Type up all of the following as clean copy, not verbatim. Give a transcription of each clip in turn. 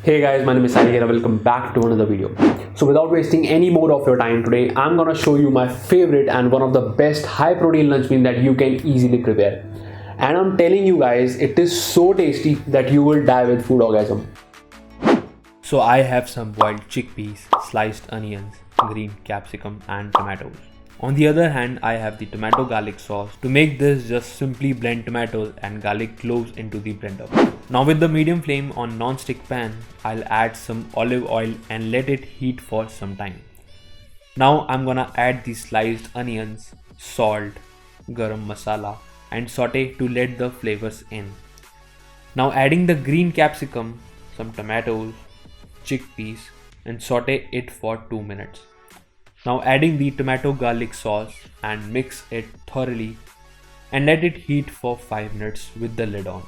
Hey guys, my name is Sahil here. Welcome back to another video. So without wasting any more of your time today, I'm gonna show you my favorite and one of the best high protein lunch meal that you can easily prepare. And I'm telling you guys, it is so tasty that you will die with food orgasm. So I have some boiled chickpeas, sliced onions, green capsicum and tomatoes. On the other hand, I have the tomato garlic sauce. To make this, just simply blend tomatoes and garlic cloves into the blender. Now with the medium flame on non-stick pan, I'll add some olive oil and let it heat for some time. Now I'm gonna add the sliced onions, salt, garam masala and saute to let the flavors in. Now adding the green capsicum, some tomatoes, chickpeas and saute it for 2 minutes. Now adding the tomato garlic sauce and mix it thoroughly and let it heat for 5 minutes with the lid on.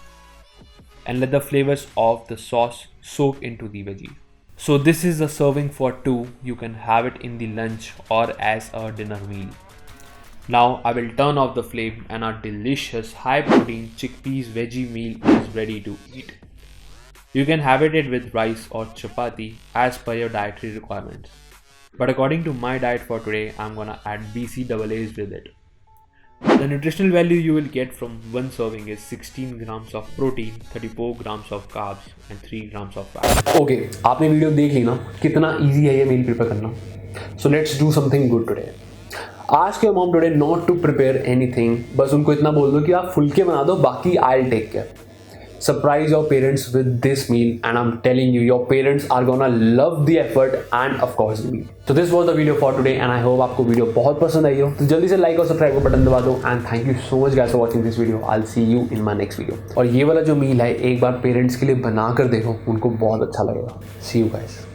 And let the flavors of the sauce soak into the veggies. So this is a serving for 2. You can have it in the lunch or as a dinner meal. Now I will turn off the flame and our delicious high protein chickpeas veggie meal is ready to eat. You can have it with rice or chapati as per your dietary requirements. But according to my diet for today, I'm gonna add BCAAs with it. The nutritional value you will get from one serving is 16 grams of protein, 34 grams of carbs and 3 grams of fat. Okay, आपने video देख ली ना कितना easy है ये मील prepare करना. So let's do something good today. Ask your mom today not to prepare anything. बस उनको इतना बोल दो कि आप फुलके बना दो, बाकी I'll take care. Surprise your parents with this meal and I'm telling you, your parents are gonna love the effort and of course the meal. So this was the video for today and I hope आपको video बहुत पसंद आई हो. तो जल्दी से like और subscribe का button दबा दो and thank you so much guys for watching this video. I'll see you in my next video. और ये वाला जो मील है एक बार पेरेंट्स के लिए बना कर देखो, उनको बहुत अच्छा लगेगा. See you guys.